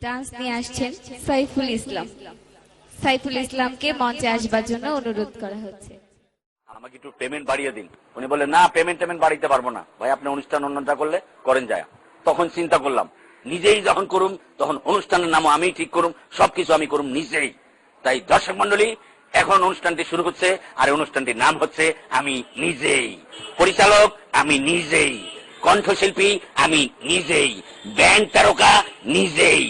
Dance নিয়ে আসছেন সাইফুল ইসলাম। সাইফুল ইসলামকে মঞ্চে আসবার জন্য অনুরোধ করা হচ্ছে। আমাকে একটু পেমেন্ট বাড়িয়ে দিন। উনি বললেন না, পেমেন্ট বাড়িতে পারবো না ভাই, আপনি অনুষ্ঠান অন্যটা করলে করেন যায়। তখন চিন্তা করলাম নিজেই যখন করুম তখন অনুষ্ঠানের নামও আমি ঠিক করুম, সবকিছু আমি করুম নিজেই। তাই দর্শক মন্ডলী, এখন অনুষ্ঠানটি শুরু হচ্ছে, আর অনুষ্ঠানটির নাম হচ্ছে আমি নিজেই। পরিচালক আমি নিজেই, কণ্ঠশিল্পী আমি নিজেই, ব্যান্ড তারকা নিজেই,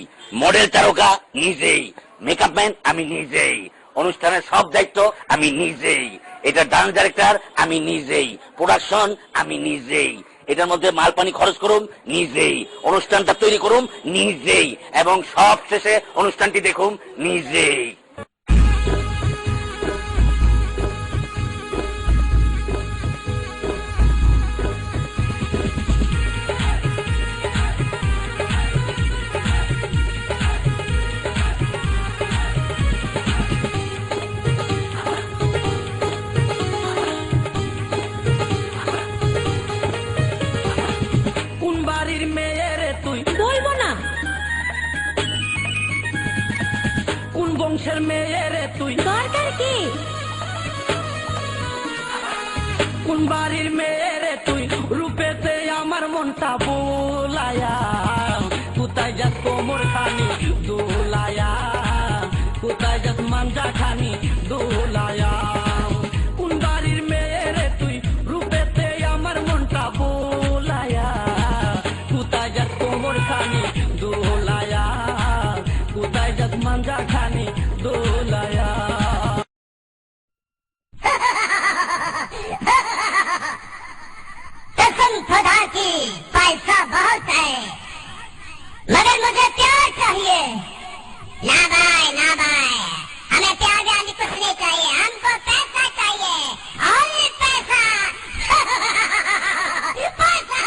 মডেল তারকা নিজেই, মেকআপ ম্যান আমি নিজেই, অনুষ্ঠানের সব দায়িত্ব আমি নিজেই, এটা ডান্স ডাইরেক্টর আমি নিজেই, প্রোডাকশন আমি নিজেই, এটার মধ্যে মাল পানি খরচ করুম নিজেই, অনুষ্ঠানটা তৈরি করুম নিজেই, এবং সব শেষে অনুষ্ঠানটি দেখুম নিজেই। বংশের মেয়ে রে তুই, দরকার কি? কোন বাড়ির মেয়ে রে তুই, রূপেতে আমার মনটা বোলায়া, কোথায় যাস কোমর খানি দোলায়া, কোথায় যাস মাঞ্জা খানি দোলায়া। কোন বাড়ির মেয়ে রে তুই, রূপেতে আমার মনটা বোলায়া, কোথায় যাস কোমর খানি দোলায়া, কোথায় যাস মাঞ্জা খানি দোলায়া। कसम खुदा की पैसा बहुत है मगर मुझे प्यार चाहिए। ना भाई ना भाई, हमें प्यार वाली कुछ नहीं चाहिए, हमको पैसा चाहिए, और पैसा पैसा पैसा।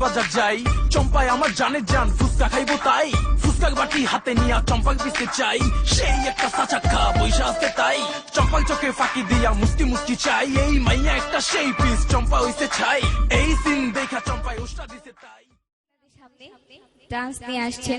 বাজার যাই, চম্পায় আমার জানে জান, ফুচকা খাইবো তাই, ফুচকার বাটি হাতে নিয়া চম্পাক দিতে চাই, সেই একটা সাচাক্কা বৈশা আছে তাই, চম্পাক চোখে ফাঁকি দিয়া মুস্তি মুস্তি চাই, এই মাইয়া একটা সেই পিস চম্পা হইছে ছাই, এই সিন দেখা চম্পায় উষ্টা দিতে তাই। ডান্স নিয়ে আসছেন